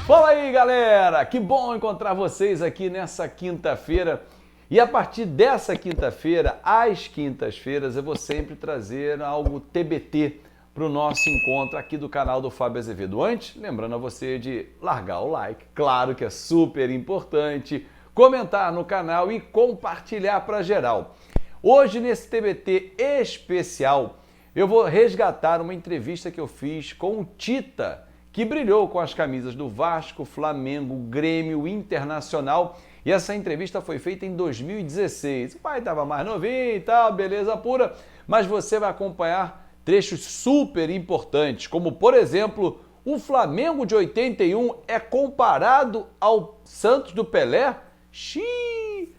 Fala aí, galera! Que bom encontrar vocês aqui nessa quinta-feira. E a partir dessa quinta-feira, às quintas-feiras, eu vou sempre trazer algo TBT para o nosso encontro aqui do canal do Fábio Azevedo. Antes, lembrando a você de largar o like, claro que é super importante, comentar no canal e compartilhar para geral. Hoje, nesse TBT especial, eu vou resgatar uma entrevista que eu fiz com o Tita, que brilhou com as camisas do Vasco, Flamengo, Grêmio, Internacional. E essa entrevista foi feita em 2016. O pai estava mais novinho e tal, beleza pura. Mas você vai acompanhar trechos super importantes, como, por exemplo, o Flamengo de 81 é comparado ao Santos do Pelé? Xiii!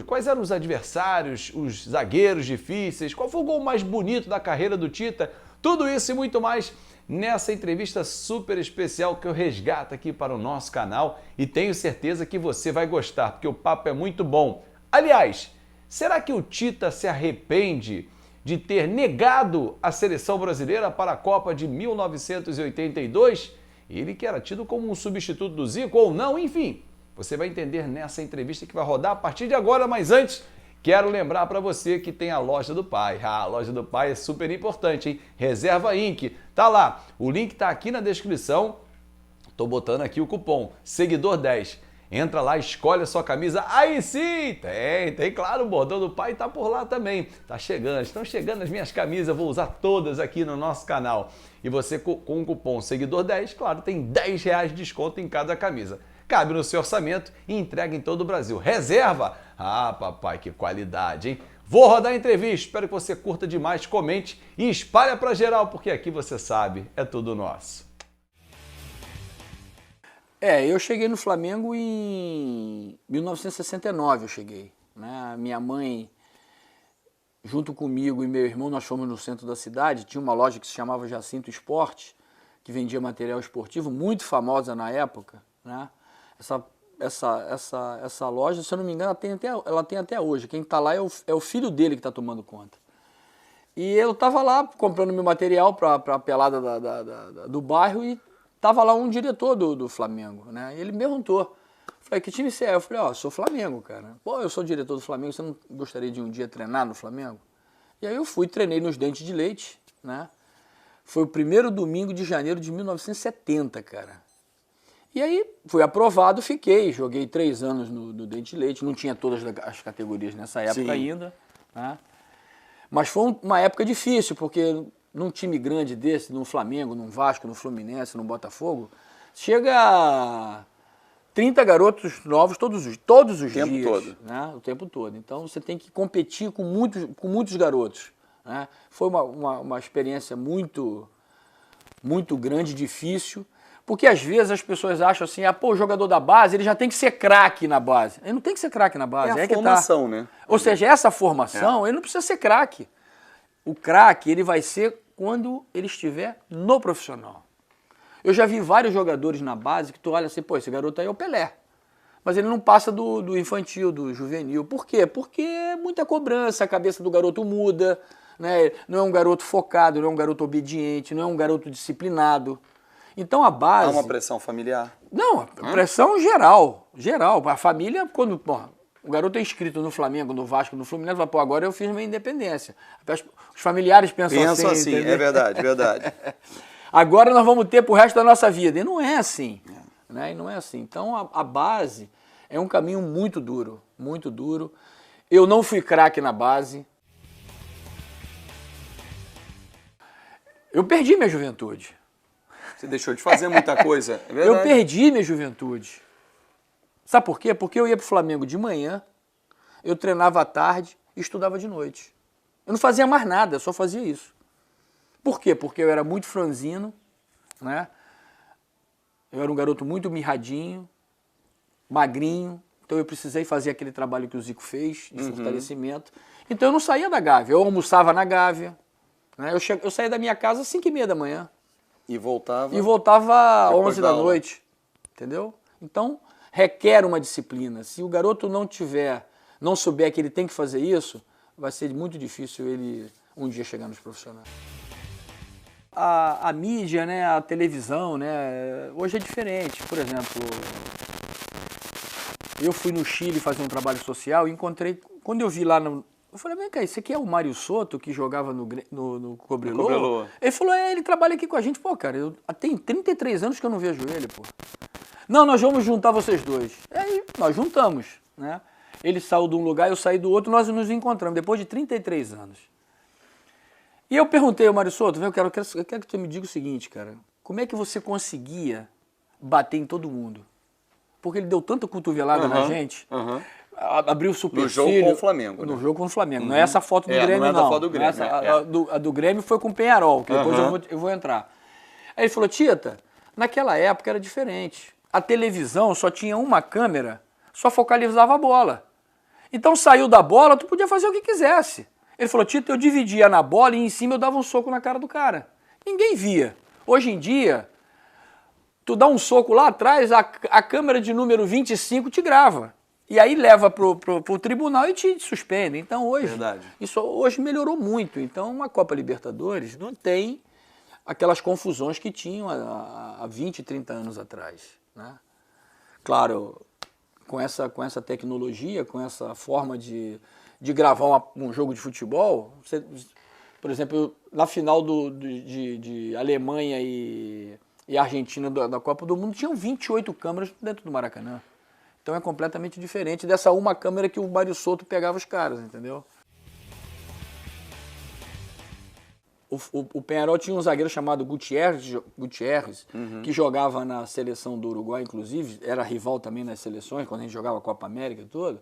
Quais eram os adversários, os zagueiros difíceis? Qual foi o gol mais bonito da carreira do Tita? Tudo isso e muito mais nessa entrevista super especial que eu resgato aqui para o nosso canal e tenho certeza que você vai gostar, porque o papo é muito bom. Aliás, será que o Tita se arrepende de ter negado a seleção brasileira para a Copa de 1982? Ele que era tido como um substituto do Zico ou não, enfim. Você vai entender nessa entrevista que vai rodar a partir de agora, mas antes, quero lembrar para você que tem a Loja do Pai. A Loja do Pai é super importante, hein? Reserva Inc. Tá lá, o link tá aqui na descrição. Tô botando aqui o cupom Seguidor10. Entra lá, escolhe a sua camisa. Aí sim, tem claro, o bordão do pai tá por lá também. Tá chegando, estão chegando as minhas camisas, eu vou usar todas aqui no nosso canal. E você com o cupom Seguidor10, claro, tem R$10 de desconto em cada camisa. Cabe no seu orçamento e entrega em todo o Brasil. Reserva? Ah, papai, que qualidade, hein? Vou rodar a entrevista, espero que você curta demais, comente e espalha pra geral, porque aqui você sabe, é tudo nosso. Eu cheguei no Flamengo em 1969, eu cheguei. Né? Minha mãe, junto comigo e meu irmão, nós fomos no centro da cidade, tinha uma loja que se chamava Jacinto Esporte, que vendia material esportivo, muito famosa na época, né? Essa loja, se eu não me engano, ela tem até hoje. Quem está lá é o filho dele que está tomando conta. E eu estava lá comprando meu material para a pelada do bairro e estava lá um diretor do Flamengo, né? E ele me perguntou, falei, que time você é? Eu falei, eu sou Flamengo, cara. Pô, eu sou diretor do Flamengo, você não gostaria de um dia treinar no Flamengo? E aí eu fui, treinei nos Dentes de Leite, né? Foi o primeiro domingo de janeiro de 1970, cara. E aí fui aprovado, fiquei, joguei 3 anos no Dente de Leite, não tinha todas as categorias nessa época. Sim. Ainda, né? Mas foi uma época difícil, porque num time grande desse, no Flamengo, no Vasco, no Fluminense, no Botafogo, chega a 30 garotos novos todos os dias. Todo. Né? O tempo todo. Então você tem que competir com muitos garotos. Né? Foi uma experiência muito grande, difícil. Porque às vezes as pessoas acham assim, o jogador da base, ele já tem que ser craque na base. Ele não tem que ser craque na base. É a formação, né? Ou seja, essa formação, ele não precisa ser craque. O craque, ele vai ser quando ele estiver no profissional. Eu já vi vários jogadores na base que tu olha assim, esse garoto aí é o Pelé. Mas ele não passa do infantil, do juvenil. Por quê? Porque é muita cobrança, a cabeça do garoto muda, né? Não é um garoto focado, não é um garoto obediente, não é um garoto disciplinado. Então a base... Há uma pressão familiar? Não, pressão geral. A família, quando o garoto é inscrito no Flamengo, no Vasco, no Fluminense, vai, agora eu fiz minha independência. Os familiares pensam assim. Entendeu? É verdade. Agora nós vamos ter pro resto da nossa vida. E não é assim. Né? E não é assim. Então a base é um caminho muito duro. Muito duro. Eu não fui craque na base. Eu perdi minha juventude. Você deixou de fazer muita coisa, é verdade. Eu perdi minha juventude. Sabe por quê? Porque eu ia pro Flamengo de manhã, eu treinava à tarde e estudava de noite. Eu não fazia mais nada, eu só fazia isso. Por quê? Porque eu era muito franzino, né? Eu era um garoto muito mirradinho, magrinho, então eu precisei fazer aquele trabalho que o Zico fez, de fortalecimento. Então eu não saía da Gávea, eu almoçava na Gávea, né? Eu saía da minha casa às 5h30 da manhã. E voltava? E voltava às 11 da noite, entendeu? Então, requer uma disciplina. Se o garoto não souber que ele tem que fazer isso, vai ser muito difícil ele um dia chegar nos profissionais. a mídia, né, a televisão, né, hoje é diferente. Por exemplo, eu fui no Chile fazer um trabalho social e encontrei, quando eu vi lá eu falei, vem cá, esse aqui é o Mário Soto, que jogava no Cobreloa? Ele falou, ele trabalha aqui com a gente. Pô, cara, tem 33 anos que eu não vejo ele, pô. Não, nós vamos juntar vocês dois. Aí nós juntamos, né? Ele saiu de um lugar, eu saí do outro, nós nos encontramos, depois de 33 anos. E eu perguntei ao Mário Soto, eu quero que você me diga o seguinte, cara, como é que você conseguia bater em todo mundo? Porque ele deu tanta cotovelada na gente, abriu o supercílio. No jogo com o Flamengo. No jogo com o Flamengo. Não é essa foto do Grêmio, não. Não É da foto do Grêmio. A do Grêmio foi com o Peñarol, que depois eu vou entrar. Aí ele falou, Tita, naquela época era diferente. A televisão só tinha uma câmera, só focalizava a bola. Então saiu da bola, tu podia fazer o que quisesse. Ele falou, Tita, eu dividia na bola e em cima eu dava um soco na cara do cara. Ninguém via. Hoje em dia, tu dá um soco lá atrás, a câmera de número 25 te grava. E aí leva pro tribunal e te suspende. Então hoje, isso hoje melhorou muito. Então uma Copa Libertadores não tem aquelas confusões que tinham há 20, 30 anos atrás, né? Claro, com essa tecnologia, com essa forma de gravar um jogo de futebol, por exemplo, na final de Alemanha e Argentina da Copa do Mundo, tinham 28 câmeras dentro do Maracanã. Então é completamente diferente dessa uma câmera que o Mário Soto pegava os caras, entendeu? O Peñarol tinha um zagueiro chamado Gutierrez, que jogava na seleção do Uruguai, inclusive, era rival também nas seleções, quando a gente jogava a Copa América e tudo,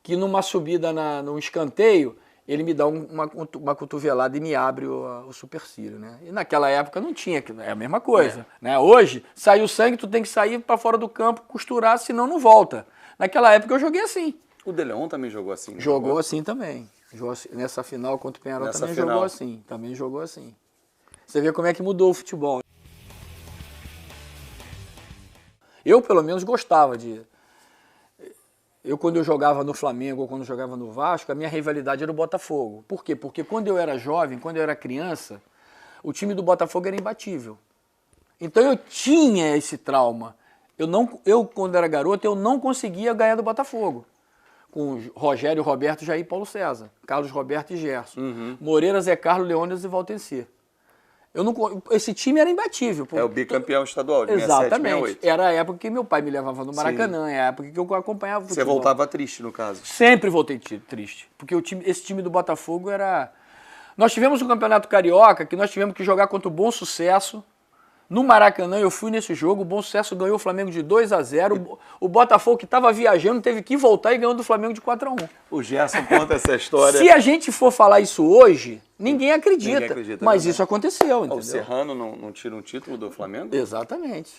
que numa subida num escanteio, ele me dá uma cotovelada e me abre o supercílio, né? E naquela época não tinha, é a mesma coisa, né? Hoje, saiu sangue, tu tem que sair para fora do campo, costurar, senão não volta. Naquela época eu joguei assim. O De Leon também jogou assim? Né? Jogou assim também. Nessa final contra o Peñarol também jogou assim. Também jogou assim. Você vê como é que mudou o futebol. Eu, pelo menos, gostava de... quando eu jogava no Flamengo ou quando eu jogava no Vasco, a minha rivalidade era o Botafogo. Por quê? Porque quando eu era jovem, quando eu era criança, o time do Botafogo era imbatível. Então eu tinha esse trauma. Eu quando era garoto, eu não conseguia ganhar do Botafogo. Com Rogério, Roberto, Jair e Paulo César. Carlos Roberto e Gerson. Moreira, Zé Carlos, Leônidas e Valtencir. Esse time era imbatível. É o bicampeão estadual, de Exatamente. 67, 68. Era a época que meu pai me levava no Maracanã, é a época que eu acompanhava o futebol. Você voltava triste, no caso? Sempre voltei triste, porque esse time do Botafogo era... Nós tivemos um campeonato carioca que nós tivemos que jogar contra o Bom Sucesso. No Maracanã eu fui nesse jogo, o Bom Sucesso ganhou o Flamengo de 2-0. O Botafogo, que estava viajando, teve que voltar e ganhou do Flamengo de 4-1. O Gerson conta essa história. Se a gente for falar isso hoje, ninguém acredita. Mas isso aconteceu, entendeu? O Serrano não tira um título do Flamengo? Exatamente.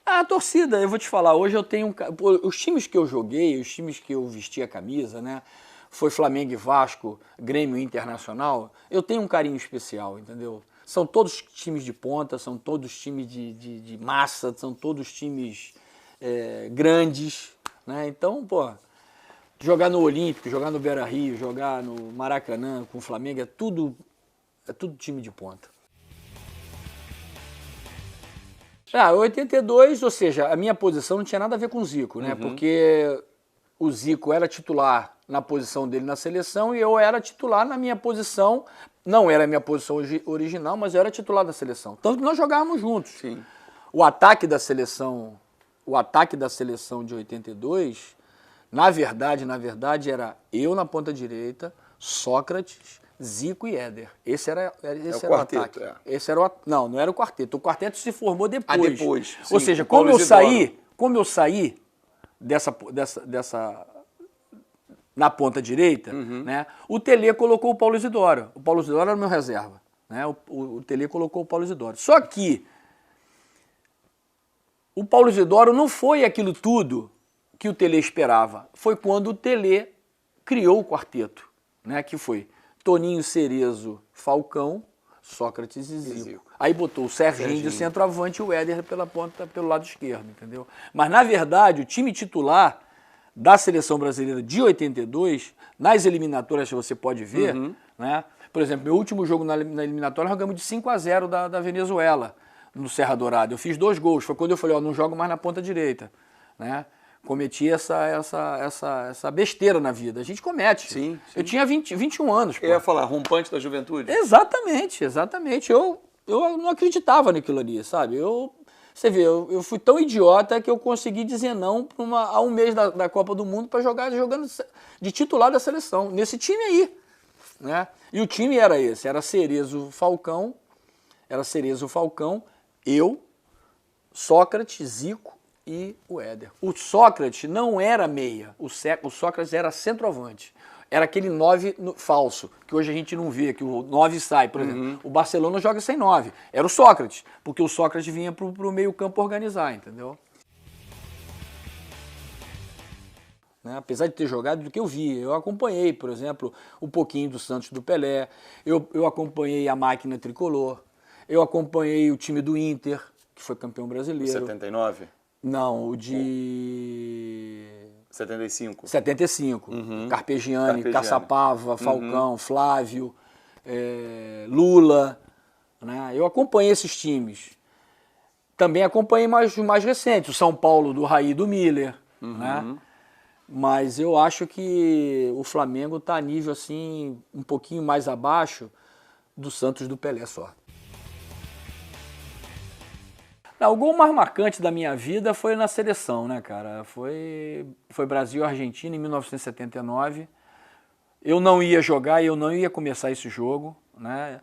A torcida, eu vou te falar, hoje eu tenho... Os times que eu joguei, os times que eu vesti a camisa, né? Foi Flamengo e Vasco, Grêmio Internacional, eu tenho um carinho especial, entendeu? São todos times de ponta, são todos times de massa, são todos times grandes, né? Então, pô, jogar no Olímpico, jogar no Beira-Rio, jogar no Maracanã com o Flamengo, é tudo time de ponta. 82, ou seja, a minha posição não tinha nada a ver com o Zico, né? Porque o Zico era titular na posição dele na seleção e eu era titular na minha posição, não era a minha posição original, mas eu era titular da seleção. Tanto que nós jogávamos juntos. Sim. O ataque da seleção de 82, na verdade, era eu na ponta direita, Sócrates, Zico e Éder. Esse era o ataque. Esse era não era o quarteto. O quarteto se formou depois. Depois. Ou seja, como eu saí dessa na ponta direita, né? O Tele colocou o Paulo Isidoro. O Paulo Isidoro era o meu reserva, né? O Tele colocou o Paulo Isidoro. Só que o Paulo Isidoro não foi aquilo tudo que o Tele esperava. Foi quando o Tele criou o quarteto, né? Que foi Toninho, Cerezo, Falcão, Sócrates e Zico. Aí botou o Serginho de centroavante e o Éder pela ponta, pelo lado esquerdo, entendeu? Mas, na verdade, o time titular da seleção brasileira de 82, nas eliminatórias você pode ver, né? Por exemplo, meu último jogo na eliminatória, nós ganhamos de 5-0 da Venezuela, no Serra Dourada. Eu fiz 2 gols, foi quando eu falei, ó, não jogo mais na ponta direita, né? Cometi essa besteira na vida. A gente comete. Sim. Eu tinha 21 anos. Pô. Eu ia falar, rompante da juventude. Exatamente. Eu não acreditava naquilo ali, sabe? Você vê, eu fui tão idiota que eu consegui dizer não a um mês da Copa do Mundo para jogando de titular da seleção, nesse time aí. Né? E o time era esse, era Cerezo, Falcão, eu, Sócrates, Zico e o Éder. O Sócrates não era meia, o Sócrates era centroavante. Era aquele 9 falso, que hoje a gente não vê, que o 9 sai, por exemplo. O Barcelona joga sem 9. Era o Sócrates, porque o Sócrates vinha pro meio campo organizar, entendeu? Né? Apesar de ter jogado, do que eu vi, eu acompanhei, por exemplo, um pouquinho do Santos do Pelé, eu acompanhei a máquina tricolor, eu acompanhei o time do Inter, que foi campeão brasileiro. 79? Não, o de... 75. 75. Carpegiani, Caçapava, Falcão, Flávio, Lula. Né? Eu acompanhei esses times. Também acompanhei mais recentes, o São Paulo do Raí e do Miller. Né? Mas eu acho que o Flamengo está a nível assim, um pouquinho mais abaixo do Santos do Pelé só. Não, o gol mais marcante da minha vida foi na seleção, né, cara? Foi Brasil e Argentina em 1979. Eu não ia jogar e eu não ia começar esse jogo, né?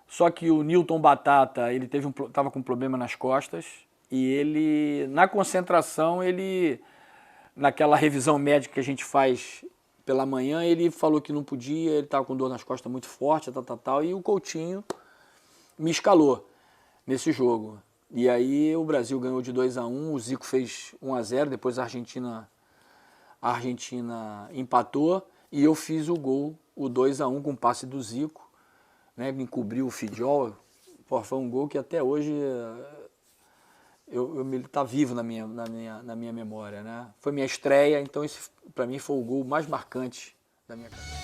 Só que o Newton Batata, ele tava com um problema nas costas e ele, na concentração, naquela revisão médica que a gente faz pela manhã, ele falou que não podia, ele estava com dor nas costas muito forte, e o Coutinho me escalou nesse jogo. E aí o Brasil ganhou de 2-1, o Zico fez 1-0, depois a Argentina empatou e eu fiz o gol, o 2-1 com o passe do Zico, né, me encobriu o Fidiol. Pô, foi um gol que até hoje tá vivo na minha memória, né? Foi minha estreia, então esse para mim foi o gol mais marcante da minha carreira.